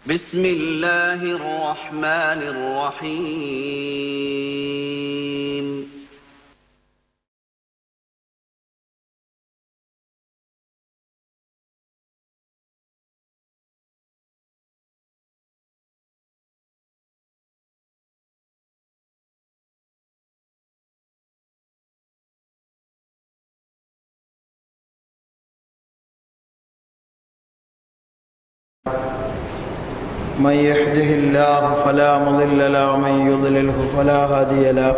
بسم الله الرحمن الرحيم من يهده الله فلا مضل له ومن يضلله فلا هادي له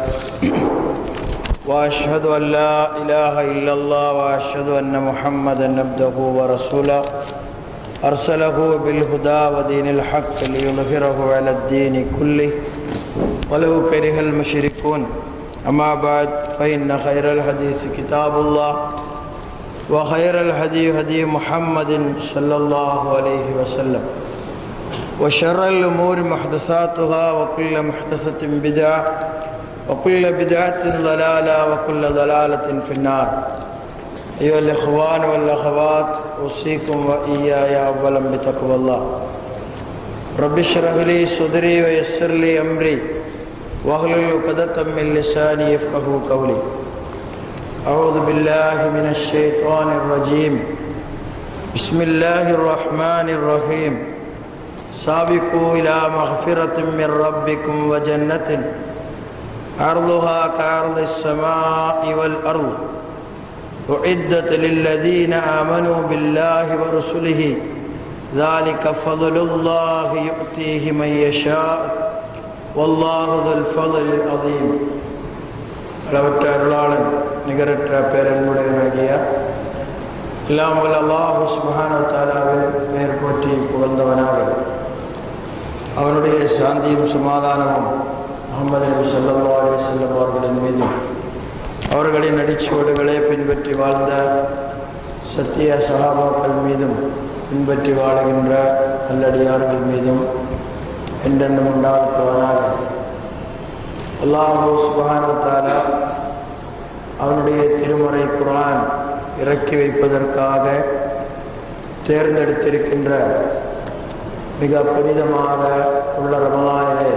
واشهد ان لا اله الا الله واشهد ان محمدا عبده ورسوله ارسله بالهدى ودين الحق ليظهره على الدين كله ولو كره المشركون. اما بعد فان خير الحديث كتاب الله وخير الهدي هدي محمد صلى الله عليه وسلم وشر الأمور محدثاتها وكل محدثة بدعة وكل بدعة ضلالة وكل ضلالة في النار. أيها الإخوان والأخوات أوصيكم وإياي أولا بتقوى الله. رب اشرح لي صدري ويسر لي أمري واحلل عقدة من لساني يفقهوا قولي. أعوذ بالله من الشيطان الرجيم. بسم الله الرحمن الرحيم. سابقوا إلى مغفرة من ربكم وجنة عرضها كعرض السماء والأرض أعدت للذين آمنوا بالله ورسله ذلك فضل الله يؤتيه من يشاء والله ذو الفضل العظيم. அளவற்ற அருளாளன் நிகரற்ற பேரன்புடையனாகிய எல்லாம் வல்ல அல்லாஹ் சுப்ஹானஹு வ தஆலாவின் பெயர் போற்றி புகழ்ந்தவனாக அவனுடைய சாந்தியும் சமாதானமும் முஹம்மது நபி ஸல்லல்லாஹு அலைஹி வஸல்லம் அவர்களின் மீதும் அவர்களின் அடிச்சுவடுகளை பின்பற்றி வாழ்ந்த சத்திய சஹாபாக்கள் மீதும் பின்பற்றி வாழுகின்ற நல்லடியார்கள் மீதும் என்றென்றும் உண்டாகுவனாக. அல்லாஹ் சுப்ஹானஹு வ தஆலா அவனுடைய திருமறை குர்ஆன் இறக்கி வைப்பதற்காக தேர்ந்தெடுத்திருக்கின்ற மிக புனிதமாக உள்ள ரமலானிலே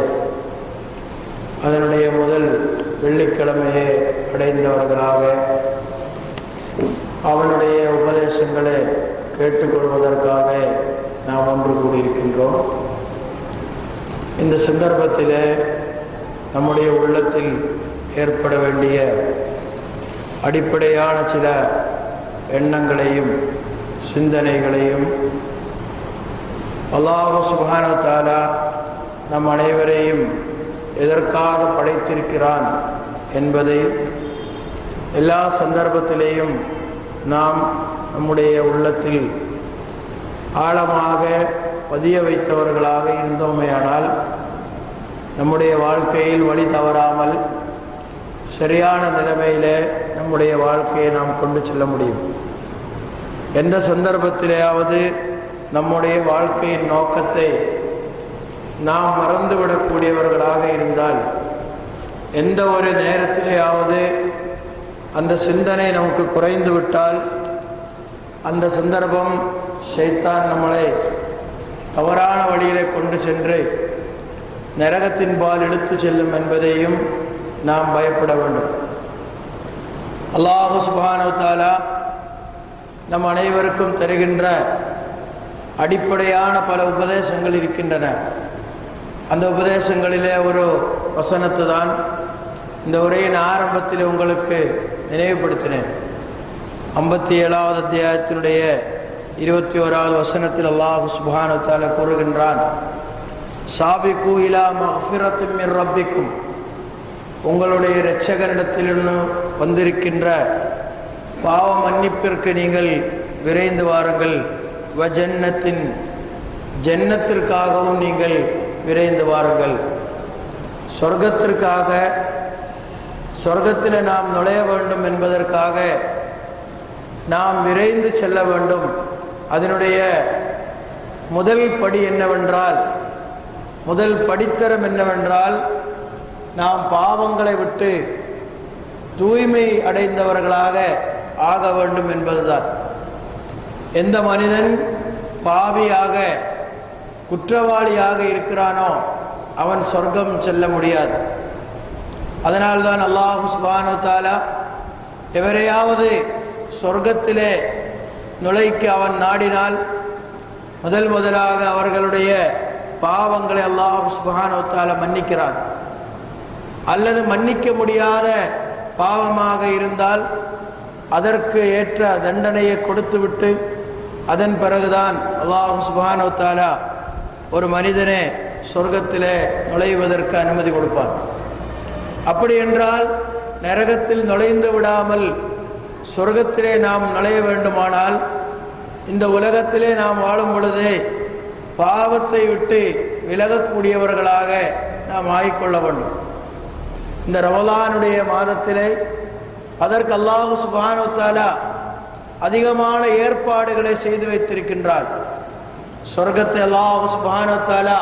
அதனுடைய முதல் வெள்ளிக்கிழமையை அடைந்தவர்களாக அவனுடைய உபதேசங்களை கேட்டுக்கொள்வதற்காக நாம் ஒன்று கூடியிருக்கின்றோம். இந்த சந்தர்ப்பத்திலே நம்முடைய உள்ளத்தில் ஏற்பட வேண்டிய அடிப்படையான சில எண்ணங்களையும் சிந்தனைகளையும் அல்லாஹ் சுப்ஹானஹு வ தஆலா நம் அனைவரையும் எதற்காக படைத்திருக்கிறான் என்பதை எல்லா சந்தர்ப்பத்திலேயும் நாம் நம்முடைய உள்ளத்தில் ஆழமாக பதிய வைத்தவர்களாக இருந்தோமேயானால் நம்முடைய வாழ்க்கையில் வழி தவறாமல் சரியான நிலைமையிலே நம்முடைய வாழ்க்கையை நாம் கொண்டு செல்ல முடியும். எந்த சந்தர்ப்பத்திலேயாவது நம்முடைய வாழ்க்கையின் நோக்கத்தை நாம் மறந்துவிடக்கூடியவர்களாக இருந்தால், எந்த ஒரு நேரத்திலேயாவது அந்த சிந்தனை நமக்கு குறைந்து விட்டால், அந்த சந்தர்ப்பம் ஷைத்தான் நம்மளை தவறான வழியிலே கொண்டு சென்று நரகத்தின்பால் எடுத்து செல்லும் என்பதையும் நாம் பயப்பட வேண்டும். அல்லாஹ் சுப்ஹானஹு வ தஆலா நம் அனைவருக்கும் தருகின்ற அடிப்படையான பல உபதேசங்கள் இருக்கின்றன. அந்த உபதேசங்களிலே ஒரு வசனத்தை தான் இந்த உரையின் ஆரம்பத்தில் உங்களுக்கு நினைவுபடுத்தினேன். 57வது அத்தியாயத்தினுடைய 21வது வசனத்தில் அல்லாஹ் சுப்ஹானஹு வ தஆலா கூறுகின்றான், சாபிகு இலா மக்ஃபிரத்தின் மின் ரப்பிக்கும், உங்களுடைய இரட்சகரிடத்திலிருந்து வந்திருக்கின்ற பாவ மன்னிப்பிற்கு நீங்கள் விரைந்து வாருங்கள். வஜன்னத்தின், ஜன்னத்திற்காகவும் நீங்கள் விரைந்து வாருங்கள். சொர்க்கத்திற்காக, சொர்க்கத்தில் நாம் நுழைய வேண்டும் என்பதற்காக நாம் விரைந்து செல்ல வேண்டும். அதனுடைய முதல் படி என்னவென்றால், முதல் படித்தரம் என்னவென்றால், நாம் பாவங்களை விட்டு தூய்மை அடைந்தவர்களாக ஆக வேண்டும் என்பதுதான். எந்த மனிதன் பாவியாக குற்றவாளியாக இருக்கிறானோ அவன் சொர்க்கம் செல்ல முடியாது. அதனால்தான் அல்லாஹ் சுப்ஹானஹு வ தஆலா எவரையாவது சொர்க்கத்திலே நுழைக்க அவன் நாடினால் முதலாக அவர்களுடைய பாவங்களை அல்லாஹ் சுப்ஹானஹு வ தஆலா மன்னிக்கிறான். அல்லது மன்னிக்க முடியாத பாவமாக இருந்தால் அதற்கு ஏற்ற தண்டனையை கொடுத்துவிட்டு அதன் பிறகுதான் அல்லாஹ் சுப்ஹானஹு வ தஆலா ஒரு மனிதனே சொர்க்கத்திலே நுழைவதற்கு அனுமதி கொடுப்பான். அப்படி என்றால் நரகத்தில் நுழைந்து விடாமல் சொர்க்கத்திலே நாம் நுழைய வேண்டுமானால் இந்த உலகத்திலே நாம் வாழும் பொழுதே பாவத்தை விட்டு விலகக்கூடியவர்களாக நாம் ஆகிக்கொள்ள வேண்டும். இந்த ரமலானுடைய மாதத்திலே அதற்கு அல்லாஹ் சுப்ஹானஹு வ தஆலா அதிகமான ஏற்பாடுகளை செய்து வைத்திருக்கின்றார். சொர்க்கத்தை அல்லாஹ் சுப்ஹானஹு வ தஆலா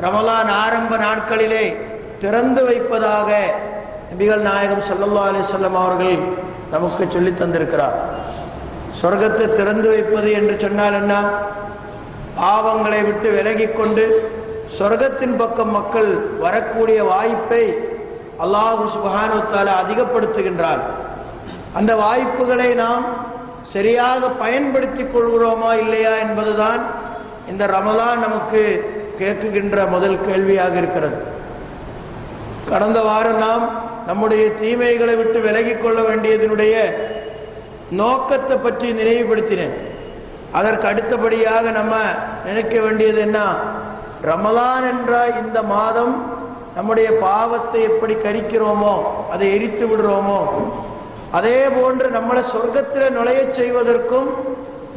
ரமலான் ஆரம்ப நாட்களிலே திறந்து வைப்பதாக நபிகள் நாயகம் ஸல்லல்லாஹு அலைஹி வஸல்லம் அவர்கள் நமக்கு சொல்லி தந்திருக்கிறார். சொர்க்கத்தை திறந்து வைப்பது என்று சொன்னால் என்ன? பாவங்களை விட்டு விலகிக் கொண்டு சொர்க்கத்தின் பக்கம் மக்கள் வரக்கூடிய வாய்ப்பை அல்லாஹ் சுப்ஹானஹு வ தஆலா அதிகப்படுத்துகின்றார். அந்த வாய்ப்புகளை நாம் சரியாக பயன்படுத்திக் கொள்கிறோமா இல்லையா என்பதுதான் இந்த ரமலான் நமக்கு கேட்குகின்ற முதல் கேள்வியாக இருக்கிறது. கடந்த வாரம் நாம் நம்முடைய தீமைகளை விட்டு விலகிக் கொள்ள வேண்டியதனுடைய நோக்கத்தை பற்றி நினைவுபடுத்தினேன். அதற்கு அடுத்தபடியாக நம்ம நினைக்க வேண்டியது என்ன? ரமலான் என்ற இந்த மாதம் நம்முடைய பாவத்தை எப்படி கரிக்கிறோமோ, அதை எரித்து விடுறோமோ, அதே போன்று நம்மளை சொர்க்கத்தில் நுழைய செய்வதற்கும்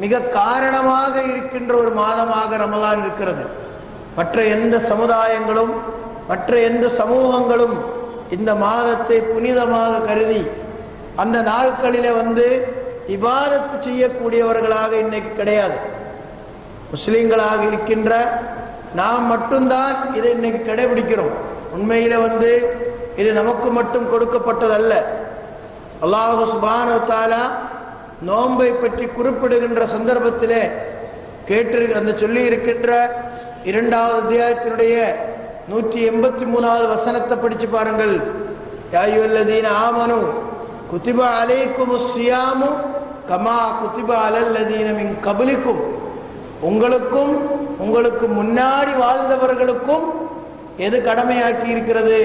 மிக காரணமாக இருக்கின்ற ஒரு மாதமாக ரமலான் இருக்கிறது. மற்ற எந்த சமுதாயங்களும் மற்ற எந்த சமூகங்களும் இந்த மாதத்தை புனிதமாக கருதி அந்த நாட்களிலே இபாதத்து செய்யக்கூடியவர்களாக இன்னைக்கு கிடையாது. முஸ்லீம்களாக இருக்கின்ற நாம் மட்டும்தான் இதை இன்னைக்கு கடைபிடிக்கிறோம். உண்மையில இது நமக்கு மட்டும் கொடுக்கப்பட்டதல்ல. அல்லாஹ் சுப்ஹானஹு வ தஆலா நோன்பை பற்றி குறிப்பிடுகின்ற சந்தர்ப்பத்திலே அந்த சொல்லி இருக்கின்ற 2வது அத்தியாயத்தினுடைய 183வது வசனத்தை படிச்சு பாருங்கள். யா அய்யுஹல்லதீன ஆமனு குதிப அலைக்குமுஸ் ஸியாமு கமா குதிப அலல்லதீன மின் கப்லிக்கும். உங்களுக்கும் உங்களுக்கு முன்னாடி வாழ்ந்தவர்களுக்கும் எது கடமையாக்கி இருக்கிறது?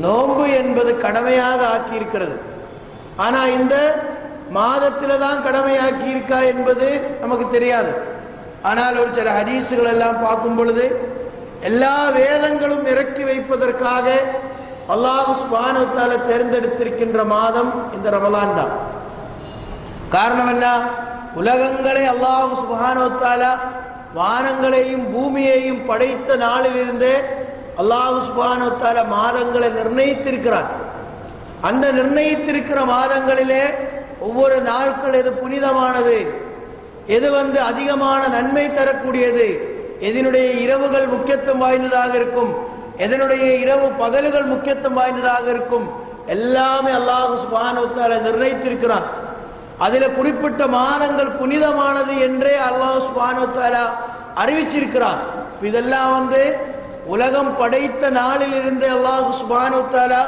நோன்பு என்பது கடமையாக ஆக்கி இருக்கிறது. ஆனா இந்த மாதத்தில தான் கடமையாக்கி இருக்கா என்பது நமக்கு தெரியாது. ஆனால் ஒரு சில ஹதீசுகள் எல்லாம் பார்க்கும் பொழுது எல்லா வேதங்களும் இறக்கி வைப்பதற்காக அல்லாஹ் சுப்ஹானஹு வ தஆலா தேர்ந்தெடுத்திருக்கின்ற மாதம் இந்த ரமலான் தான். காரணம் என்ன? உலகங்களை அல்லாஹ் சுப்ஹானஹு வ தஆலா வானங்களையும் பூமியையும் படைத்த நாளிலிருந்தே அல்லாஹ் சுப்ஹானஹு வ தஆலா மாதங்களை நிர்ணயித்திருக்கிறார். அந்த நிர்ணயித்திருக்கிற மாதங்களிலே ஒவ்வொரு நாட்கள் எது புனிதமானது, எது அதிகமான நன்மை தரக்கூடியது, எதனுடைய இரவுகள் முக்கியத்துவம் வாய்ந்ததாக இருக்கும், எதனுடைய இரவு பகல்கள் முக்கியத்துவம் வாய்ந்ததாக இருக்கும், எல்லாமே அல்லாஹ் சுப்ஹானஹு வ தஆலா நிர்ணயித்திருக்கிறான். அதில் குறிப்பிட்ட மாதங்கள் புனிதமானது என்றே அல்லாஹ் சுப்ஹானஹு வ தஆலா அறிவிச்சிருக்கிறான். இதெல்லாம் உலகம் படைத்த நாளிலிருந்து அல்லாஹ் சுப்ஹானஹு வ தஆலா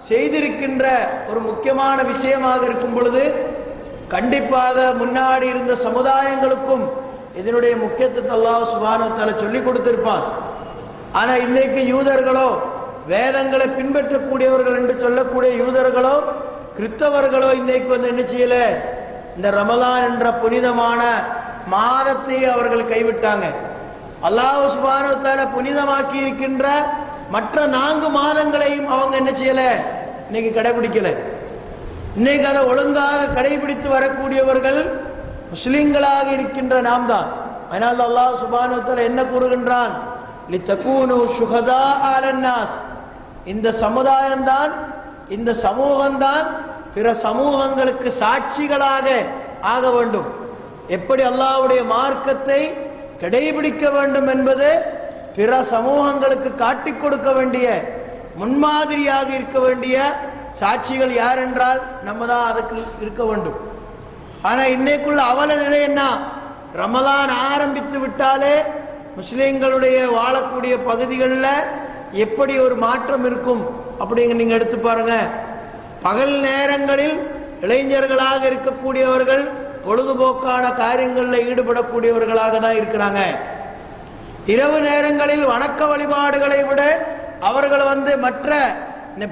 செய்திருக்கின்ற ஒரு முக்கியமான விஷயமாக இருக்கும் பொழுது கண்டிப்பாக முன்னாடி இருந்த சமுதாயங்களுக்கும் இதனுடைய முக்கியத்துவத்தை அல்லாஹ் சுப்ஹானஹு வ தஆலா சொல்லி கொடுத்திருப்பான். ஆனா இன்னைக்கு யூதர்களோ, வேதங்களை பின்பற்றக்கூடியவர்கள் என்று சொல்லக்கூடிய யூதர்களோ கிறிஸ்தவர்களோ இன்னைக்கு என்ன செய்யல? இந்த ரமலான் என்ற புனிதமான மாதத்தை அவர்கள் கைவிட்டாங்க. அல்லாஹ் சுப்ஹானஹு வ தஆலா புனிதமாக்கி இருக்கின்ற மற்ற 4 மாதங்களையும் அவங்க என்ன செய்யல? இன்னைக்கு கடைபிடிக்கல. இன்னைக்கு அதை ஒழுங்காக கடைபிடித்து வரக்கூடியவர்கள் முஸ்லிம்களாக இருக்கின்ற நாம் தான். அதனால அல்லாஹ் சுப்ஹானஹு வ தஆலா என்ன கூறுகின்றான்? லிதகூனு ஷுஹதா அலன்னாஸ். இந்த சமுதாயம்தான், இந்த சமூகம்தான் பிற சமூகங்களுக்கு சாட்சிகளாக ஆக வேண்டும். எப்படி அல்லாஹ்வுடைய மார்க்கத்தை கடைபிடிக்க வேண்டும் என்பது பிற சமூகங்களுக்கு காட்டிக் கொடுக்க வேண்டிய, முன்மாதிரியாக இருக்க வேண்டிய சாட்சிகள் யார் என்றால் நம்ம தான் அதுக்கு இருக்க வேண்டும். ஆனா இன்னைக்குள்ள அவல நிலை என்ன? ரமலான் ஆரம்பித்து விட்டாலே முஸ்லீம்களுடைய வாழக்கூடிய பகுதிகளில் எப்படி ஒரு மாற்றம் இருக்கும் அப்படிங்க நீங்க எடுத்து பாருங்க. பகல் நேரங்களில் இளைஞர்களாக இருக்கக்கூடியவர்கள் பொழுதுபோக்கான காரியங்களில் ஈடுபடக்கூடியவர்களாக தான் இருக்கிறாங்க. இரவு நேரங்களில் வணக்க வழிபாடுகளை விட அவர்கள் மற்ற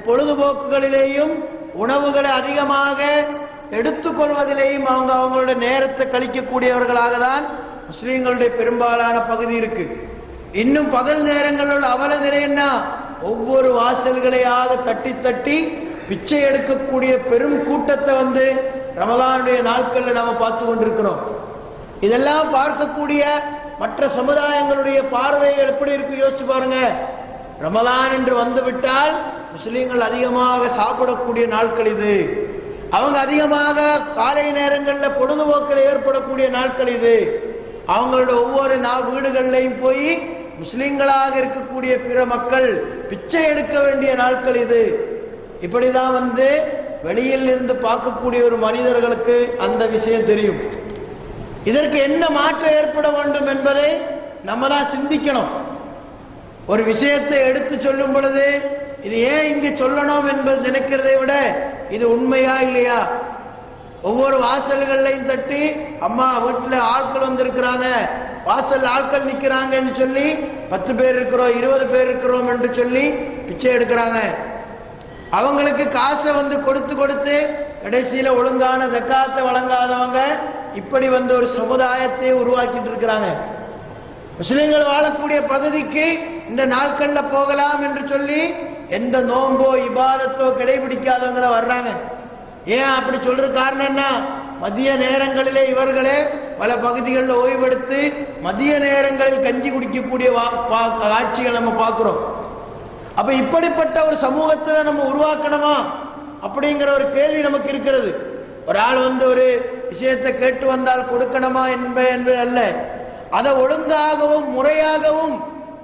பொழுதுபோக்குகளிலேயும் உணவுகளை அதிகமாக எடுத்துக்கொள்வதிலேயும் அவங்களுடைய நேரத்தை கழிக்கக்கூடியவர்களாக தான் முஸ்லீம்களுடைய பெரும்பாலான பகுதி இருக்கு. இன்னும் பகல் நேரங்களில் அவல நிலை என்ன, ஒவ்வொரு வாசல்களையாக தட்டி தட்டி பிச்சை எடுக்கக்கூடிய பெரும் கூட்டத்தை ரமலானுடைய நாட்கள்ல நாம பார்த்து கொண்டிருக்கிறோம். இதெல்லாம் பார்க்கக்கூடிய மற்ற சமுதாயங்களுடைய பார்வைகள் எப்படி இருக்கு யோசிச்சு பாருங்க. ரமலான் என்று வந்துவிட்டால் முஸ்லீம்கள் அதிகமாக சாப்பிடக்கூடிய நாட்கள் இது. அவங்க அதிகமாக காலை நேரங்களில் பொழுதுபோக்கில் ஏற்படக்கூடிய நாட்கள் இது. அவங்களோட ஒவ்வொரு வீடுகள்லையும் போய் முஸ்லீம்களாக இருக்கக்கூடிய பிற மக்கள் பிச்சை எடுக்க வேண்டிய நாட்கள் இது. இப்படிதான் வெளியில் இருந்து பார்க்கக்கூடிய ஒரு மனிதர்களுக்கு அந்த விஷயம் தெரியும். இதற்கு என்ன மாற்றம் ஏற்பட வேண்டும் என்பதை நம்ம தான் சிந்திக்கணும். ஒரு விஷயத்தை எடுத்து சொல்லும் பொழுது இது ஏன் இங்கு சொல்லணும் என்பது நினைக்கிறதை விட இது உண்மையா இல்லையா, ஒவ்வொரு வாசல்களையும் தட்டி அம்மா வீட்டுல ஆட்கள் வந்திருக்கிறாங்க, வாசல் ஆட்கள் நிக்கிறாங்கன்னு சொல்லி 10 பேர் இருக்கிறோம் 20 பேர் இருக்கிறோம் என்று சொல்லி பிச்சை எடுக்கிறாங்க. அவங்களுக்கு காசை கொடுத்து கொடுத்து கடைசியில ஒழுங்கான ஜக்காத்தை வழங்காதவங்க இப்படி ஒரு சமுதாயத்தை உருவாக்கிட்டு இருக்கிறாங்க. முஸ்லிம்கள் வாழக்கூடிய பகுதிக்கு இந்த நாட்கள்ல போகலாம் என்று சொல்லி எந்த நோன்போ இபாதத்தோ கடைபிடிக்காதவங்க தான் வர்றாங்க. ஏன் அப்படி சொல்ற காரணம் என்ன, மதிய நேரங்களிலே இவர்களே பல பகுதிகளில் ஓய்வெடுத்து மதிய நேரங்களில் கஞ்சி குடிக்கக்கூடிய காட்சிகள் நம்ம பார்க்கிறோம். அப்ப இப்படிப்பட்ட ஒரு சமூகத்தில் நம்ம உருவாக்கணுமா அப்படிங்கிற ஒரு கேள்வி நமக்கு இருக்கிறது. ஒரு ஆள் ஒரு விஷயத்தை கேட்டு வந்தால் கொடுக்கணுமா என்பது அல்ல, அதை ஒழுங்காகவும் முறையாகவும்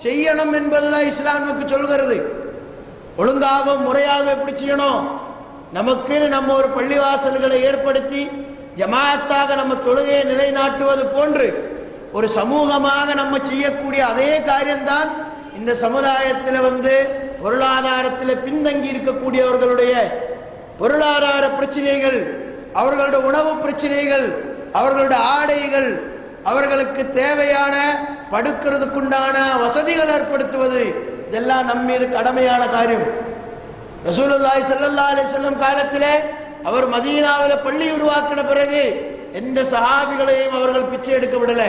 செய்யணும் என்பதுதான் இஸ்லாம் நமக்கு சொல்கிறது. ஒழுங்காகவும் முறையாக எப்படி செய்யணும், நமக்குன்னு நம்ம ஒரு பள்ளிவாசல்களை ஏற்படுத்தி ஜமாத்தாக நம்ம தொழுகையை நிலைநாட்டுவது போன்று ஒரு சமூகமாக நம்ம செய்யக்கூடிய அதே காரியம்தான் இந்த சமுதாயத்தில் பொருளாதாரத்தில் பின்தங்கி இருக்கக்கூடியவர்களுடைய பொருளாதார பிரச்சனைகள், அவர்களுடைய உணவு பிரச்சனைகள், அவர்களுடைய ஆடைகள், அவர்களுக்கு தேவையான படுக்கிறதுக்குண்டான வசதிகள் ஏற்படுத்துவது, இதெல்லாம் நம்ம மீது கடமையான காரியம். ரசூலுல்லாஹி ஸல்லல்லாஹு அலைஹி வஸல்லம் காலத்திலே அவர் மதீனாவில் பள்ளி உருவாக்கின பிறகு எந்த சஹாபிகளையும் அவர்கள் பிச்சை எடுக்க விடல.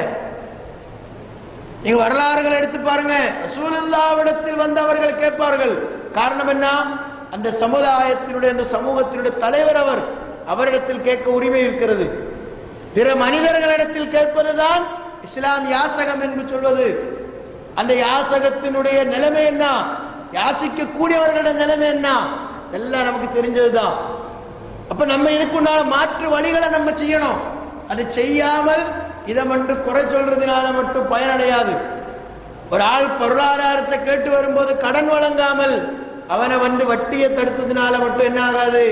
நீங்க வரலாறுகள் எடுத்து பாருங்க, ரசூலுல்லாஹ்விடத்தில் அவர்கள் கேட்பார்கள். காரணம் என்ன, அந்த சமுதாயத்தினுடைய அந்த சமூகத்தினுடைய தலைவர் அவரிடத்தில் கேட்க உரிமை இருக்கிறது. பிற மனிதர்களிடத்தில் கேட்பதுதான் இஸ்லாம் யாசகம் என்று சொல்வது. அந்த யாசகத்தினுடைய நிலைமை என்ன, யாசிக்க கூடியவர்களுடைய நிலைமை என்ன, எல்லாம் நமக்கு தெரிஞ்சதுதான். அப்ப நம்ம இதுக்குண்டான மாற்று வழிகளை நம்ம செய்யணும். அது செய்யாமல் இதை மட்டும் குறை சொல்றதுனால மட்டும் பயனடையாது. ஒரு ஆள் பொருளாதாரத்தை கேட்டு வரும்போது கடன் வழங்காமல் அவனை வட்டியை தடுத்ததுனால மட்டும் என்ன ஆகாது,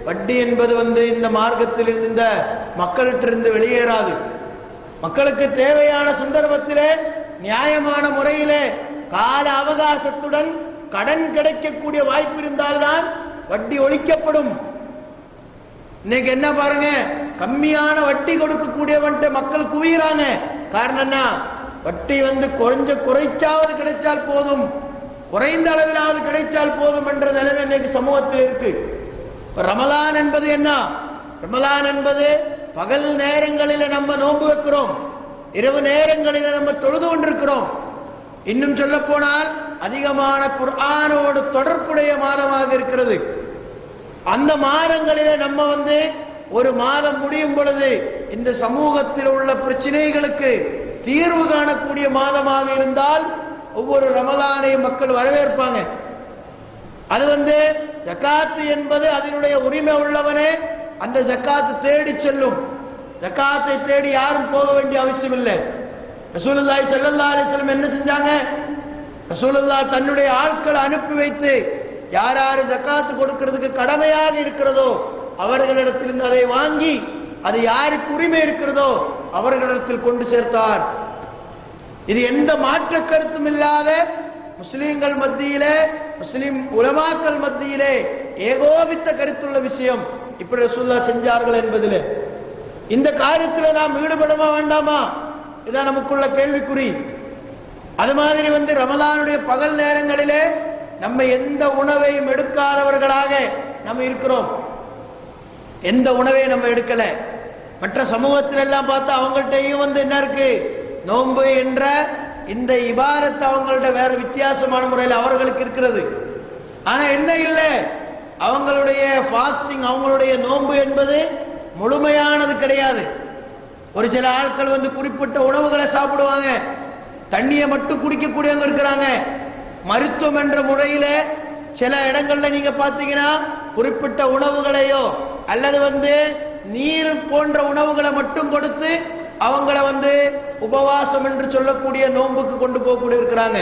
வட்டி என்பது இந்த மார்க்கத்தில் இந்த மக்களிட்டிருந்து வெளியேறாது. மக்களுக்கு தேவையான சந்தர்ப்பத்திலே நியாயமான முறையிலே கால அவகாசத்துடன் கடன் கிடைக்கக்கூடிய வாய்ப்பு இருந்தால்தான் வட்டி ஒழிக்கப்படும். இன்னைக்கு என்ன பாருங்க, கம்மியான வட்டி கொடுக்கக்கூடியவன்ட்டு மக்கள் குவிறாங்க. காரணம் என்ன, வட்டி குறைச்சாவது கிடைச்சால் போதும், குறைந்த அளவிலாவது கிடைச்சால் போதும் என்ற நிலைமை இன்னைக்கு சமூகத்தில் இருக்கு. ரமலான் என்பது என்ன, ரமலான் என்பது பகல் நேரங்களில் நம்ம நோன்பு வைக்கிறோம், இரவு நேரங்களில் நம்ம தொழுது கொண்டிருக்கிறோம். இன்னும் சொல்ல போனால் அதிகமான குர்ஆனோடு தொடர்புடைய மாதமாக இருக்கிறது. அந்த மாதங்களிலே நம்ம ஒரு மாதம் முடியும் பொழுது இந்த சமூகத்தில் உள்ள பிரச்சனைகளுக்கு தீர்வு காணக்கூடிய மாதமாக இருந்தால் ஒவ்வொரு ரமலானையும் மக்கள் வரவேற்பாங்க. அது ஜக்காத்து என்பது அதனுடைய உரிமை உள்ளவனே அந்த ஜக்காத்து தேடி செல்லும். ஜக்காத்தை தேடி யாரும் போக வேண்டிய அவசியம் இல்லை. ரசூலுல்லாஹி ஸல்லல்லாஹு அலைஹி வஸல்லம் என்ன செஞ்சாங்க, ரசூலுல்லாஹ் தன்னுடைய ஆட்களை அனுப்பி வைத்து யார் யாரு ஜக்காத்து கொடுக்கிறதுக்கு கடமையாக இருக்கிறதோ அவர்களிடத்திலிருந்து அதை வாங்கி அது யாருக்கு உரிமை இருக்கிறதோ அவர்களிடத்தில் கொண்டு சேர்த்தார். இது எந்த மாற்ற கருத்தும் இல்லாத முஸ்லிம்கள் மத்தியிலே, முஸ்லிம் உலமாக்கள் மத்தியிலே ஏகோபித்த கருத்துள்ள விஷயம். இப்படி ரசூலுல்லாஹ் செஞ்சார்கள் என்பதிலே இந்த காரியத்தில் நாம் ஈடுபடமா வேண்டாமா? இதான் நமக்குள்ள கேள்விக்குறி. அது மாதிரி ரமலானுடைய பகல் நேரங்களிலே நம்ம எந்த உணவையும் எடுக்காதவர்களாக நம்ம இருக்கிறோம். எந்த உணவையும் நம்ம எடுக்கல. மற்ற சமூகத்தில் எல்லாம் பார்த்தா அவங்கள்ட்டையும் என்ன இருக்கு? நோன்பு என்ற இந்த இபாரத் அவங்கள்ட்ட வேற வித்தியாசமான முறையில் அவர்களுக்கு இருக்கிறது. ஆனா என்ன இல்லை, அவங்களுடைய ஃபாஸ்டிங், அவங்களுடைய நோன்பு என்பது முழுமையானது கிடையாது. ஒரு சில ஆட்கள் குறிப்பிட்ட உணவுகளை சாப்பிடுவாங்க, தண்ணியை மட்டும் குடிக்கக்கூடியவங்க இருக்கிறாங்க. மருத்துவம் என்ற முறையில சில இடங்கள்ல நீங்க பாத்தீங்கன்னா குறிப்பிட்ட உணவுகளையோ அல்லது நீர் போன்ற உணவுகளை மட்டும் கொடுத்து அவங்கள உபவாசம் என்று சொல்லக்கூடிய நோன்புக்கு கொண்டு போகக்கூடிய இருக்கிறாங்க.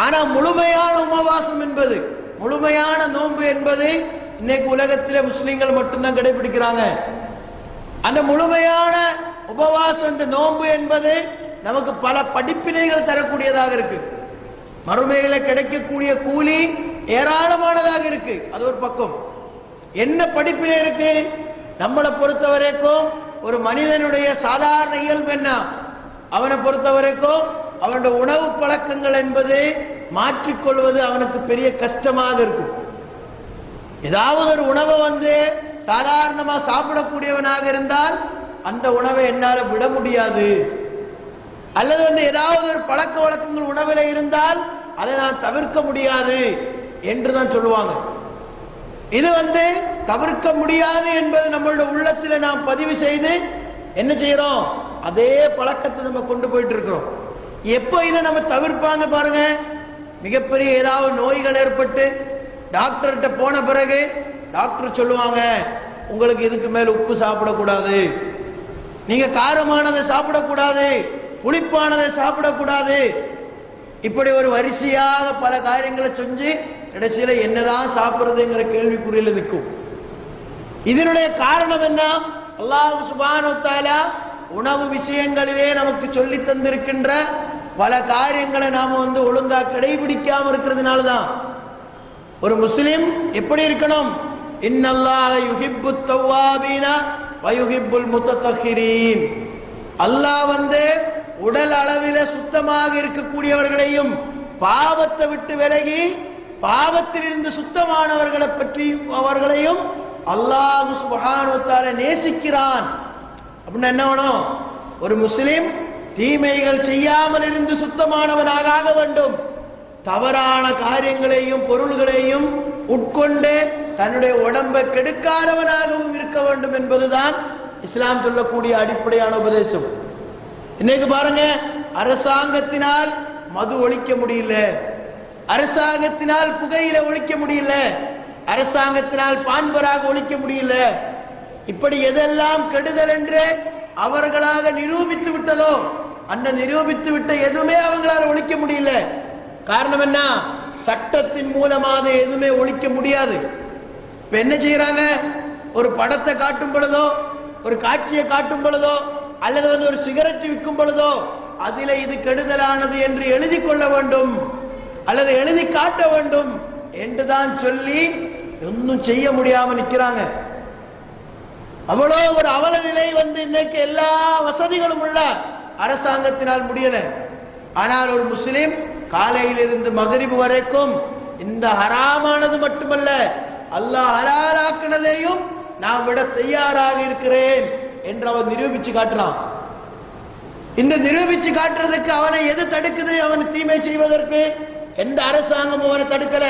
ஆனா முழுமையான உபவாசம் என்பது, முழுமையான நோன்பு என்பது இன்னைக்கு உலகத்திலே முஸ்லிம்கள் மட்டும்தான் கடைபிடிக்கிறாங்க. அந்த முழுமையான உபவாசம், இந்த நோன்பு என்பது நமக்கு பல படிப்பினைகள் தரக்கூடியதாக இருக்கு. மறுமையில கிடைக்கக்கூடிய கூலி ஏராளமானதாக இருக்கு. அது ஒரு பக்கம். என்ன படிப்பினை இருக்கு? நம்மளை பொறுத்த வரைக்கும் ஒரு மனிதனுடைய சாதாரண இயல்பு என்ன? அவனை பொறுத்த வரைக்கும் அவனுடைய உணவு பழக்கங்கள் என்பது மாற்றிக்கொள்வது அவனுக்கு பெரிய கஷ்டமாக இருக்கும். ஏதாவது ஒரு உணவை சாதாரணமா சாப்பிடக்கூடியவனாக இருந்தால் அந்த உணவை என்னால விட முடியாது. அல்லது ஏதாவது ஒரு பழக்க வழக்கங்கள் உணவில் இருந்தால் அதை நான் தவிர்க்க முடியாது என்றுதான் சொல்லுவாங்க. இது தவிர்க்க முடியாது என்பது நம்மளுடைய உள்ளத்தில் நாம் பதிவு செய்து என்ன செய்யறோம்? அதே பழக்கத்தை நம்ம கொண்டு போயிட்டு இருக்கிறோம். எப்போ இதை நம்ம தவிர்ப்பாங்க பாருங்க. மிகப்பெரிய ஏதாவது நோய்கள் ஏற்பட்டு டாக்டர்கிட்ட போன பிறகு டாக்டர் சொல்லுவாங்க, உங்களுக்கு இதுக்கு மேல் உப்பு சாப்பிடக்கூடாது, நீங்க காரமானதை சாப்பிடக்கூடாது, புளிப்பானதை சாப்பிடக்கூடாது. இப்படி ஒரு வரிசையாக பல காரியங்களை செஞ்சு கடைசியில என்னதான் சாப்பிடுறதுங்கிற கேள்விக்குறியில் நிற்கும். இதனுடைய காரணம் என்ன? அல்லாஹ் சுப்ஹானஹு வ தஆலா உணவு விஷயங்களிலே நமக்கு சொல்லி தந்திருக்கின்ற பல காரியங்களை நாம ஒழுங்கா கடைபிடிக்காம இருக்கிறதுனாலதான். ஒரு முஸ்லிம் எப்படி இருக்கணும்? இன்னல்லாஹ யுஹிப்புத் தவ்வாபீன வ யுஹிப்புல் முத்தத்தஹிரீன். அல்லாஹ் உடல் அளவில சுத்தமாக இருக்கக்கூடியவர்களையும் பாவத்தை விட்டு விலகி பாவத்திலிருந்து சுத்தமானவர்களை பற்றி அவர்களையும் அல்லாஹ் சுப்ஹானஹு வ தஆலா நேசிக்கிறான். அப்படின்னா என்ன வேணும்? ஒரு முஸ்லிம் தீமைகள் செய்யாமல் இருந்து சுத்தமானவனாக ஆக வேண்டும். தவறான காரியங்களையும் பொருள்களையும் உட்கொண்டு தன்னுடைய உடம்பை கெடுக்காதவனாகவும் இருக்க வேண்டும் என்பதுதான் இஸ்லாம் சொல்லக்கூடிய அடிப்படையான உபதேசம். இன்னைக்கு பாருங்க, அரசாங்கத்தினால் மது ஒழிக்க முடியல, அரசாங்கத்தினால் புகையில ஒழிக்க முடியல, அரசாங்கத்தினால் பான்பராக ஒழிக்க முடியல. இப்படி எதெல்லாம் கெடுதல் என்று அவர்களாக நிரூபித்து விட்டதோ அந்த நிரூபித்து விட்ட எதுவுமே அவங்களால ஒழிக்க முடியல. காரணம் என்ன? சட்டத்தின் மூலமாக எதுவுமே ஒழிக்க முடியாது. இப்ப என்ன செய்யறாங்க? ஒரு படத்தை காட்டும் பொழுதோ, ஒரு காட்சியை காட்டும் பொழுதோ, அல்லது ஒரு சிகரெட் விற்கும் பொழுதோ அதில இது கெடுதலானது என்று எழுதி கொள்ள வேண்டும் அல்லது எழுதி காட்ட வேண்டும் என்றுதான் சொல்லி ஒன்னும் செய்ய முடியாம நிற்கிறாங்க. அவ்வளோ ஒரு அவல நிலை இன்னைக்கு எல்லா வசதிகளும் உள்ள அரசாங்கத்தினால் முடியல. ஆனால் ஒரு முஸ்லிம் காலையிலிருந்து மகரிபு வரைக்கும் இந்த ஹராமானது மட்டுமல்ல, அல்லாஹ் ஹலாலாக்குனதையும் நான் விட தயாராக இருக்கிறேன் என்று அவன் நிரூபிச்சு காட்டுறான். இந்த நிரூபிச்சு காட்டுறதுக்கு அவனை எது தடுக்குது? அவன் தீமை செய்வதற்கு எந்த அரசாங்கம் அவனை தடுக்கல,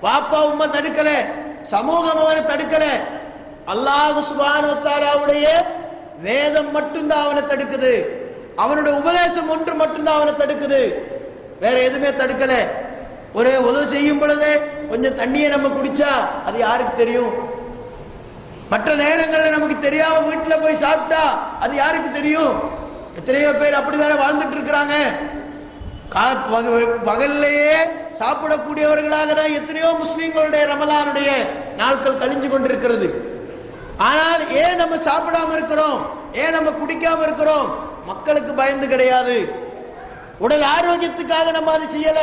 பாப்பா உம்மா தடுக்கல, சமூகம் அவனை தடுக்கல. அல்லாஹ் சுப்ஹானஹு வ தஆலாவுடைய வேதம் மட்டும்தான் அவனை தடுக்குது. அவனுடைய உபதேசம் ஒன்று மட்டும்தான் அவனை தடுக்குது. வேற எதுவுமே தடுக்கல. ஒரு உதவி செய்யும் பொழுது கொஞ்சம் தண்ணியை நம்ம குடிச்சா அது யாருக்கு தெரியும்? மற்ற நேரங்களில் நமக்கு தெரியாம வீட்டுல போய் சாப்பிட்டா அது யாருக்கு தெரியும்? எத்தனையோ பேர் அப்படித்தானே வாழ்ந்துட்டு இருக்கிறாங்க. பகல்லையே சாப்பிடக்கூடியவர்களாக தான் எத்தனையோ முஸ்லீம்களுடைய ரமலானுடைய நாட்கள் கழிஞ்சு கொண்டிருக்கிறது. ஆனால் ஏன் நம்ம சாப்பிடாம இருக்கிறோம்? ஏன் நம்ம குடிக்காம இருக்கிறோம்? மக்களுக்கு பயந்து கிடையாது. உடல் ஆரோக்கியத்துக்காக நம்ம அதை செய்யல,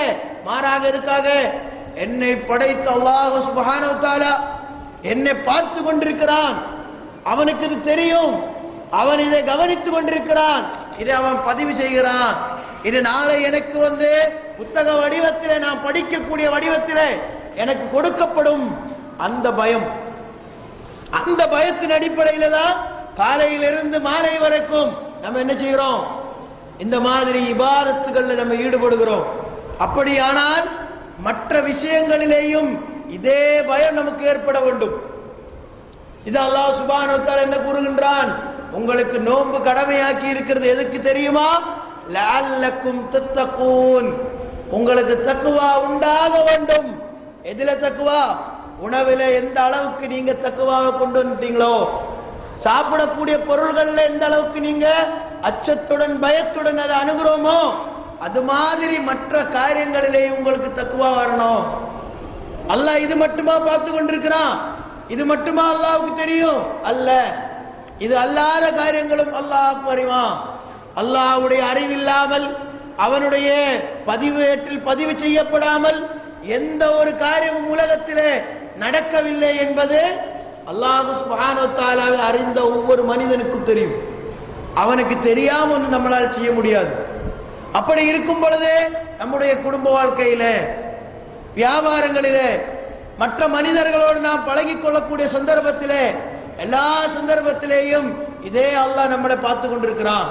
மாறாக எதுக்காக? என்னை படைத்த அல்லாஹ் சுப்ஹானஹு வ தஆலா என்னை பார்த்து கொண்டிருக்கிறான், அவனுக்கு இது தெரியும், அவன் இதை கவனித்துக் கொண்டிருக்கிறான், இதை அவன் பதிவு செய்கிறான், இது நாளை எனக்கு புத்தக வடிவத்திலே நான் படிக்கக்கூடிய வடிவத்திலே எனக்கு கொடுக்கப்படும். அந்த பயம், அந்த பயத்தின் அடிப்படையில தான் காலையிலிருந்து மாலை வரைக்கும் நம்ம என்ன செய்கிறோம்? இந்த மாதிரி இபாதத்துகள்ல நம்ம ஈடுபடுகிறோம். அப்படியானால் மற்ற விஷயங்களிலேயும் இதே பயம் நமக்கு ஏற்பட வேண்டும். இது அல்லாஹ் சுப்ஹானஹு வ தஆலா என்ன கூறுகின்றான்? உங்களுக்கு நோன்பு கடமையாக்கி இருக்கிறது எதுக்கு தெரியுமா? லஅல்லக்கும் தத்தகூன், உங்களுக்கு தக்வா உண்டாக வேண்டும். எதில தக்வா? உணவில எந்த அளவுக்கு நீங்க தக்வாவை கொண்டு வந்துட்டீங்களோ, சாப்பிடக்கூடிய பொருள்கள்ல எந்த அளவுக்கு நீங்க அச்சத்துடன் பயத்துடன் அதை அணுகிறோமோ, அது மாதிரி மற்ற காரியங்களிலே உங்களுக்கு தக்வா வரணும். அல்லாஹ் இது மட்டுமா பார்த்து கொண்டிருக்கிறான்? இது மட்டுமா அல்லாஹ்வுக்கு தெரியும்? அல்ல, இது அல்லாத காரியங்களும் அல்லாஹ்வுக்கு அறிவான். அல்லாஹ்வுடைய அறிவில்லாமல், அவனுடைய பதிவேட்டில் பதிவு செய்யப்படாமல் எந்த ஒரு காரியமும் உலகத்திலே நடக்கவில்லை என்பது அல்லாஹ் சுப்ஹானஹு வ தஆலாவை அறிந்த ஒவ்வொரு மனிதனுக்கும் தெரியும். அவனுக்கு தெரியாம ஒன்று நம்மளால் செய்ய முடியாது. அப்படி இருக்கும் பொழுது நம்முடைய குடும்ப வாழ்க்கையில, வியாபாரங்களிலே, மற்ற மனிதர்களோடு நாம் பழகிக் கொள்ளக்கூடிய சந்தர்ப்பத்திலே, எல்லா சந்தர்ப்பத்திலேயும் இதே அல்லாஹ் நம்மளை பார்த்து கொண்டிருக்கிறான்.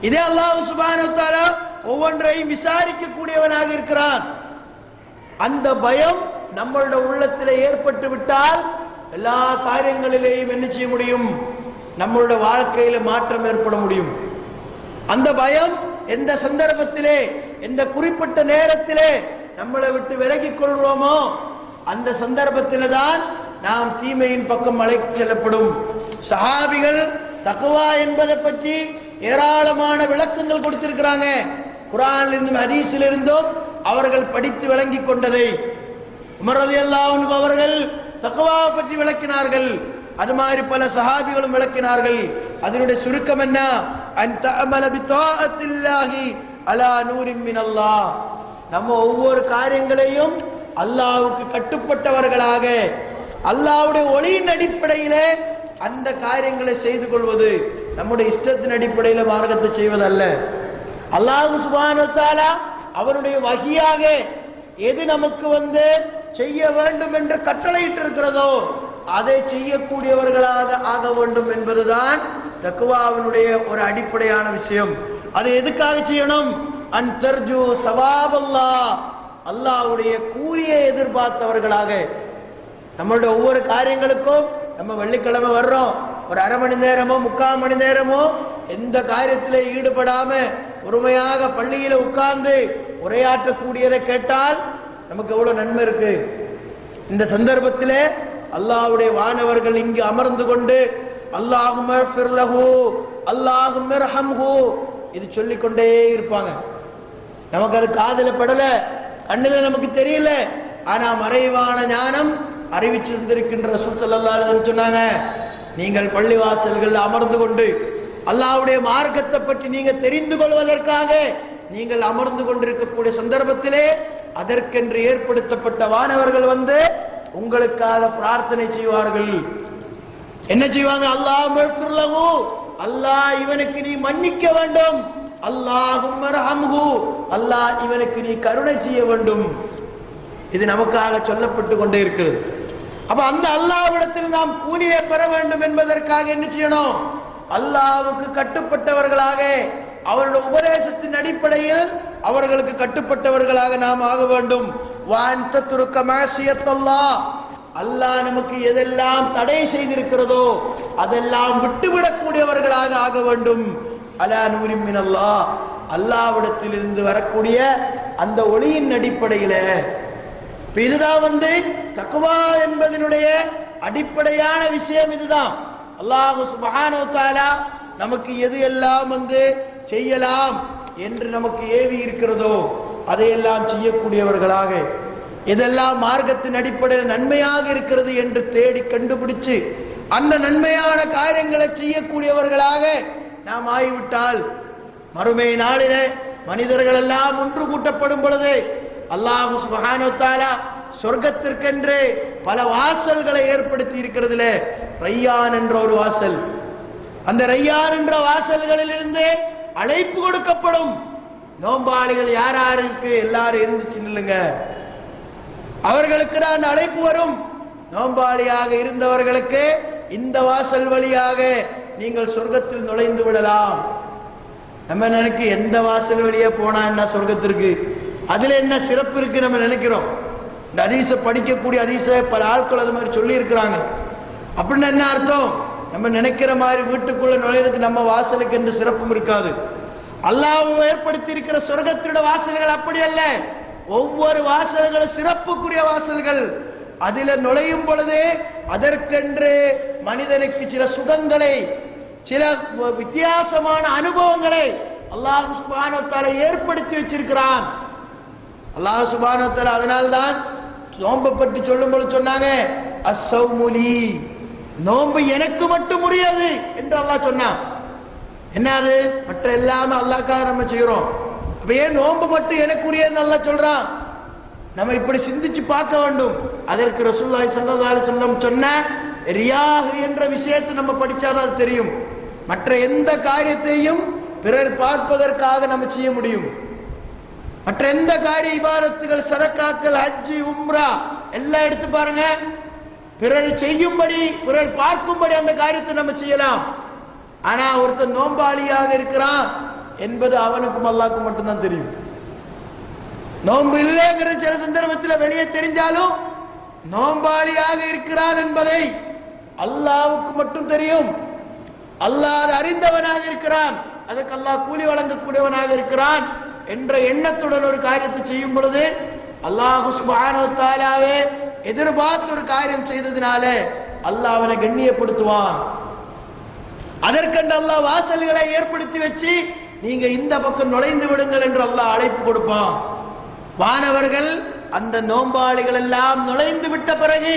இதே அல்லாஹ் சுப்ஹானஹு வ தஆலா ஒவ்வொன்றையும் விசாரிக்க கூடியவனாக இருக்கிறான். அந்த பயம் நம்மளுடைய உள்ளத்திலே ஏற்பட்டு விட்டால் எல்லா காரியங்களிலேயும் என்ன செய்ய முடியும்? நம்மளுடைய வாழ்க்கையில மாற்றம் ஏற்பட முடியும். அந்த பயம் எந்த சந்தர்ப்பத்திலே, எந்த குறிப்பிட்ட நேரத்திலே நம்மளை விட்டு விலகிக் கொள்றோமோ அந்த சந்தர்ப்பத்தில தான் நாம் தீமையின் பக்கம் அழைத்து செல்லப்படும். சஹாபிகள் தக்வா என்பதை பற்றி ஏராளமான விளக்கங்கள் கொடுத்திருக்கிறாங்க. குர்ஆனில் இருந்தும் ஹதீஸில் இருந்தும் அவர்கள் படித்து விளங்கிக் கொண்டதை உமர் ரலியல்லாஹு அன்ஹு அவர்கள் தக்வாவை பற்றி விளக்கினார்கள். அது மாதிரி பல சஹாபிகளும் விளக்கினார்கள். அதனுடைய சுருக்கம் என்ன? அன் தஅமல பிதாஅத்தில்லாஹி அலா நூரின் மினல்லாஹ், நம்ம ஒவ்வொரு காரியங்களையும் அல்லாஹ்வுக்கு கட்டுப்பட்டவர்களாக, அல்லாஹ்வுடைய ஒளியின் அடிப்படையிலே அந்த காரியங்களை செய்து கொள்வது, நம்முடைய இஷ்டத்தின் அடிப்படையில் மார்க்கத்தை செய்வதல்ல. அல்லாஹ் சுப்ஹானஹு வ தஆலா அவருடைய வஹியாக எது நமக்கு செய்ய வேண்டும் என்று கட்டளையிட்டு இருக்கிறதோ அதை செய்யக்கூடியவர்களாக ஆக வேண்டும் என்பதுதான் தக்வாவினுடைய ஒரு அடிப்படையான விஷயம். அதை எதுக்காக செய்யணும்? அன் தர்ஜு சவாபல்லாஹ், அல்லாஹ்வுடைய கூலியை எதிர்பார்த்தவர்களாக. நம்மளுடைய ஒவ்வொரு காரியங்களுக்கும் நம்ம வெள்ளிக்கிழமை வர்றோம், ஒரு அரை மணி நேரமோ 3/4 மணி நேரமோ எந்த காரியத்திலே ஈடுபடாம பொறுமையாக பள்ளியில உட்கார்ந்து உரையாற்றக்கூடியதை கேட்டால் நமக்கு எவ்வளவு நன்மை இருக்கு. இந்த சந்தர்ப்பத்திலே அல்லாஹ்வுடைய வானவர்கள் இங்கு அமர்ந்து கொண்டு அல்லாஹும்ம ஃபிர் லஹு அல்லாஹும்ம ரஹம்ஹு இது சொல்லிக்கொண்டே இருப்பாங்க. நமக்கு அது காதுல படல, கண்ணுல நமக்கு தெரியல, ஆனா மறைவான ஞானம் அறிவிச்சிருந்திருக்கின்ற ரசூல் ஸல்லல்லாஹு அலைஹி வஸல்லம் சொன்னாங்க, நீங்கள் பள்ளிவாசல்கள் அமர்ந்து கொண்டு அல்லாஹ்வுடைய மார்க்கத்தை பற்றி நீங்க தெரிந்து கொள்வதற்காக நீங்கள் அமர்ந்து கொண்டிருக்கக்கூடிய சந்தர்ப்பத்திலே அதற்கென்று ஏற்படுத்தப்பட்ட வானவர்கள் உங்களுக்காக பிரார்த்தனை செய்வார்கள். என்ன செய்வாங்க? அல்லாஹ் இவனுக்கு நீ மன்னிக்க வேண்டும், அல்லாஹும்ம ரஹம்ஹு அல்லாஹ் இவனுக்கு நீ கருணை செய்ய வேண்டும். இது நமக்காக சொல்லப்பட்டு கொண்டே இருக்கிறது. அப்ப அந்த அல்லாஹ்விடத்தில் நாம் கூலியை பெற வேண்டும் என்பதற்காக என்ன செய்யணும்? அல்லாஹ்வுக்கு கட்டுப்பட்டவர்களாக, அவருடைய உபதேசத்தின் அடிப்படையில் அவர்களுக்கு கட்டுப்பட்டவர்களாக நாம் ஆக வேண்டும். அல்லாஹ் நமக்கு எதெல்லாம் தடை செய்திருக்கிறதோ அதெல்லாம் விட்டுவிடக்கூடியவர்களாக ஆக வேண்டும். அலா நூரின் மினல்லாஹ், அல்லாஹ்விடத்தில் இருந்து வரக்கூடிய அந்த ஒளியின் அடிப்படையில. இதுதான் தக்வா என்பதனுடைய அடிப்படையான விஷயம். இதுதான் அல்லாஹ் சுப்ஹானஹு வ தஆலா நமக்கு எது எல்லாம் செய்யலாம் என்று நமக்கு ஏவி இருக்கிறதோ அதையெல்லாம் செய்யக்கூடியவர்களாக, இதெல்லாம் மார்க்கத்தின் அடிப்படையில் நன்மையாக இருக்கிறது என்று தேடி கண்டுபிடிச்சு அந்த நன்மையான காரியங்களை செய்யக்கூடியவர்களாக நாம் ஆகிவிட்டால் மறுமை நாளிலே மனிதர்கள் எல்லாம் ஒன்று கூட்டப்படும் பொழுது அல்லாஹ் சுப்ஹானஹு வ தஆலா சொர்க்கத்திற்கென்று பல வாசல்களை ஏற்படுத்தி இருக்கிறதுல ரையான் என்ற ஒரு வாசல். அந்த ரையான் என்ற வாசல்களிலிருந்து அழைப்பு கொடுக்கப்படும். நோம்பாளிகள் யார் யாருக்கு எல்லாரும் இருந்துச்சு நில்லுங்க, அவர்களுக்கு தான் அழைப்பு வரும். நோம்பாளியாக இருந்தவர்களுக்கு இந்த வாசல் வழியாக நீங்கள் சொர்க்கத்தில் நுழைந்து விடலாம். நம்ம நினைக்க எந்த வாசல் வழியா போனா என்ன சொர்க்கத்திற்கு, அதுல என்ன சிறப்பு இருக்கு நம்ம நினைக்கிறோம். இந்த ஹதீஸை படிக்கக்கூடிய ஹதீஸை பல ஆட்கள் அது மாதிரி சொல்லி இருக்கிறாங்க. அப்படின்னு என்ன அர்த்தம்? நம்ம நினைக்கிற மாதிரி வீட்டுக்குள்ள நுழைறதுக்கு நம்ம வாசலுக்கு எந்த சிறப்பும் இருக்காது. அல்லாஹ் ஏற்படுத்தி இருக்கிற சொர்க்கத்தினுடைய வாசல்கள் அப்படி அல்ல. ஒவ்வொரு வாசல்களும் சிறப்புக்குரிய வாசல்கள். அதில நுழையும் பொழுது அதற்கென்று மனிதனுக்கு சில சுகங்களை, சில வித்தியாசமான அனுபவங்களை அல்லாஹ் சுப்ஹானஹு வ தஆலா ஏற்படுத்தி வச்சிருக்கிறான். அல்லாஹ் சுப்ஹானஹு வ தஆலா அதனால்தான் நோன்பை பற்றி சொல்லும் பொழுது சொன்னாங்க, அஸ்ஸௌமுலி, நோன்பு எனக்கு மட்டும் உரியது என்று அல்லாஹ் சொன்னான். என்னது? மற்ற எல்லாமே அல்லாஹ்க்காக நம்ம செய்யறோம். அப்ப ஏன் நோன்பு மட்டும் எனக்குரியதுன்னு அல்லாஹ் சொல்றான்? நம்ம இப்படி சிந்திச்சு பார்க்க வேண்டும். அதற்கு ரசூலுல்லாஹி ஸல்லல்லாஹு அலைஹி வஸல்லம் சொன்ன ரியாஹ் என்ற விஷயத்தை நம்ம படிச்சாதான் அது தெரியும். மற்ற எந்த காரியத்தையும் பிறர் பார்ப்பதற்காக நம்ம செய்ய முடியும். மற்ற எந்த காரிய இபாதத்துகள், சதக்காக்கள், ஹஜ், உம்ரா எல்லாம் எடுத்து பாருங்க, பிறர் செய்யும்படி, பிறர் பார்க்கும்படி அந்த காரியத்தை நம்ம செய்யலாம். ஆனா ஒருத்தர் நோம்பாளியாக இருக்கிறான் என்பது அவனுக்கும் அல்லாஹ்வுக்கும் மட்டும்தான் தெரியும். நோன்பு இல்லைங்கிற சில சந்தர்ப்பத்தில் வெளியே தெரிஞ்சாலும் நோம்பாளியாக இருக்கிறான் என்பதை அல்லாஹ்வுக்கு மட்டும் தெரியும். அல்லாஹ் அறிந்தவனாக இருக்கிறான், அதற்கு அல்லாஹ் கூலி வழங்கக்கூடியவனாக இருக்கிறான் என்ற எண்ணத்துடன் ஒரு காரியத்தை செய்யும் பொழுது அல்லாஹ் சுப்ஹானஹு வ தஆலாவே எதிர்பார்த்து ஒரு காரியம் செய்ததினால அல்லாஹ் அவனை கண்ணியப்படுத்துவான். அதற்கென்று அல்லாஹ் வாசல்களை ஏற்படுத்தி வச்சு நீங்க இந்த பக்கம் நுழைந்து விடுங்கள் என்று அல்லாஹ் அழைப்பு கொடுப்பான். வானவர்கள் அந்த நோம்பாளிகள் எல்லாம் நுழைந்து விட்ட பிறகு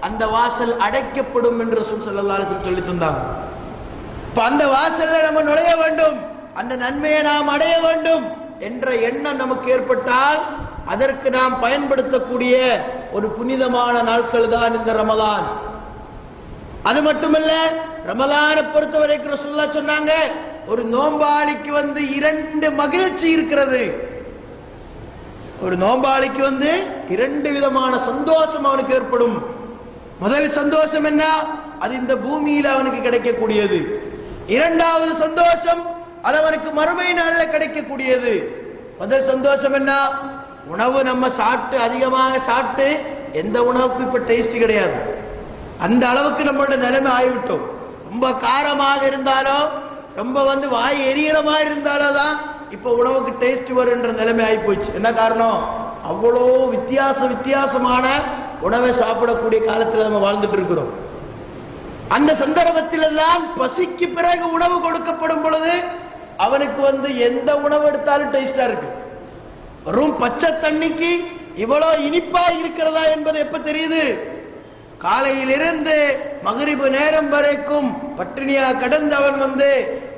அந்த வாசல் அடைக்கப்படும் என்று ரசூல் ஸல்லல்லாஹு அலைஹி வஸல்லம் சொல்லி தந்தாங்க. இப்ப அந்த வாசல்ல நம்ம நுழைய வேண்டும், அந்த நன்மையை நாம் அடைய வேண்டும் என்ற எண்ணம் நமக்கு ஏற்பட்டால் அதற்கு நாம் பயன்படுத்தக்கூடிய ஒரு புனிதமான நாட்கள் தான் இந்த ரமலான். அது மட்டுமல்ல, ரமலானை பொறுத்த வரைக்கும் ரசூலுல்லாஹ் சொன்னாங்க, ஒரு நோம்பாளிக்கு இரண்டு மகிழ்ச்சி இருக்கிறது. ஒரு நோம்பாளிக்கு இரண்டு விதமான சந்தோஷம் அவனுக்கு ஏற்படும். முதல் சந்தோஷம் என்ன? அது இந்த பூமியில அவனுக்கு கிடைக்கக்கூடியது. இரண்டாவது சந்தோஷம் அது அவனுக்கு மறுமை நாள்ல கிடைக்கக்கூடியது. முதல் சந்தோஷம் என்ன? உணவு நம்ம சாப்பிட்டு அதிகமாக சாப்பிட்டு எந்த உணவுக்கு இப்ப டேஸ்ட் கிடையாது. அந்த அளவுக்கு நம்மளோட நிலைமை ஆகிவிட்டோம். ரொம்ப காரமாக இருந்தாலோ, ரொம்ப வாய் எரியிற மாதிரி இருந்தாலோ தான் இப்ப உணவுக்கு டேஸ்ட் வருன்ற நிலைமை ஆகி போச்சு. என்ன காரணம்? அவ்வளோ வித்தியாசமான உணவை சாப்பிடக்கூடிய காலத்தில் நம்ம வாழ்ந்துட்டு இருக்கிறோம். அந்த சந்தர்ப்பத்தில் தான் பசிக்கு பிறகு உணவு கொடுக்கப்படும் பொழுது அவனுக்கு எந்த உணவு எடுத்தாலும் டேஸ்டா இருக்கு. வெறும் பச்சை தண்ணிக்கு இவ்வளோ இனிப்பா இருக்கிறதா என்பது எப்ப தெரியுது? காலையிலிருந்து மகரிபு நேரம் வரைக்கும் பட்டினியா கடந்தவன்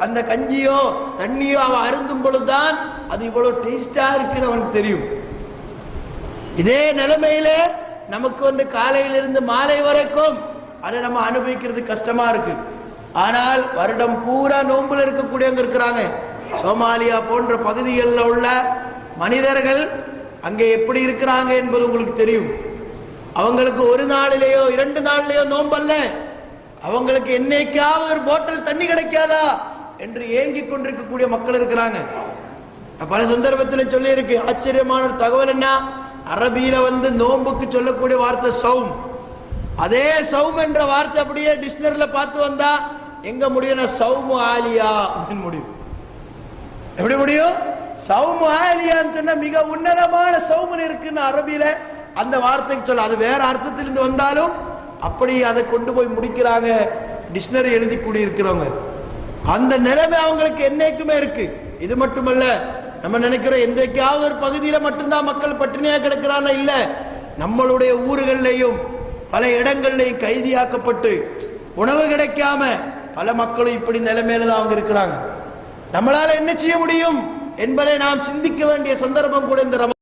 அந்த கஞ்சியோ தண்ணியோ அவன் அருந்தும் பொழுதுதான் அது இவ்வளவு டேஸ்டா இருக்குன்னு அவனுக்கு தெரியும். இதே நிலைமையில நமக்கு காலையிலிருந்து மாலை வரைக்கும் அதை நம்ம அனுபவிக்கிறது கஷ்டமா இருக்கு. ஆனால் வருடம் பூரா நோன்புல இருக்கக்கூடியவங்க இருக்கிறாங்க. சோமாலியா போன்ற பகுதிகளில் உள்ள மனிதர்கள் அங்கே எப்படி இருக்கிறாங்க என்பது உங்களுக்கு தெரியும். அவங்களுக்கு ஒரு நாளிலேயோ 2 நாளிலேயோ நோம்பல்ல, அவங்களுக்கு என்னைக்காவது ஒரு போட்டல் தண்ணி கிடைக்காதா என்று ஏங்கிக் கொண்டிருக்கக்கூடிய மக்கள் இருக்கிறாங்க. பல சந்தர்ப்பத்தில் சொல்லி இருக்கு. ஆச்சரியமான ஒரு தகவல் என்ன? அரபியில நோம்புக்கு சொல்லக்கூடிய வார்த்தை சௌம். அதே சௌம் என்ற வார்த்தை அப்படியே டிக்ஷனரியில பார்த்து வந்தா எங்க முடியும்? சௌமு ஆலியா அப்படின்னு முடியும். எப்படி முடியும்? சௌமு ஆலியான்னு சொன்னா மிக உன்னதமான சௌமன் இருக்குன்னு அரபியில அந்த வார்த்தைக்கு சொல்ல. அது வேற அர்த்தத்திலிருந்து வந்தாலும் அப்படி அதை கொண்டு போய் முடிக்கிறாங்க டிக்ஷனரி எழுதி கூடி இருக்கிறவங்க. அந்த நிலைமை அவங்களுக்கு என்னைக்குமே இருக்கு. இது மட்டுமல்ல, நம்ம நினைக்கிறோம் எந்தைக்காவது ஒரு பகுதியில மட்டும்தான் மக்கள் பட்டினியா கிடக்கிறான்னு இல்ல, நம்மளுடைய ஊர்களையும் பல இடங்கள்லையும் கைதியாக்கப்பட்டு உணவு கிடைக்காம பல மக்களும் இப்படி நிலைமையில தான் அவங்க இருக்கிறாங்க. நம்மளால என்ன செய்ய முடியும் என்பதை நாம் சிந்திக்க வேண்டிய சந்தர்ப்பம் கூட இந்த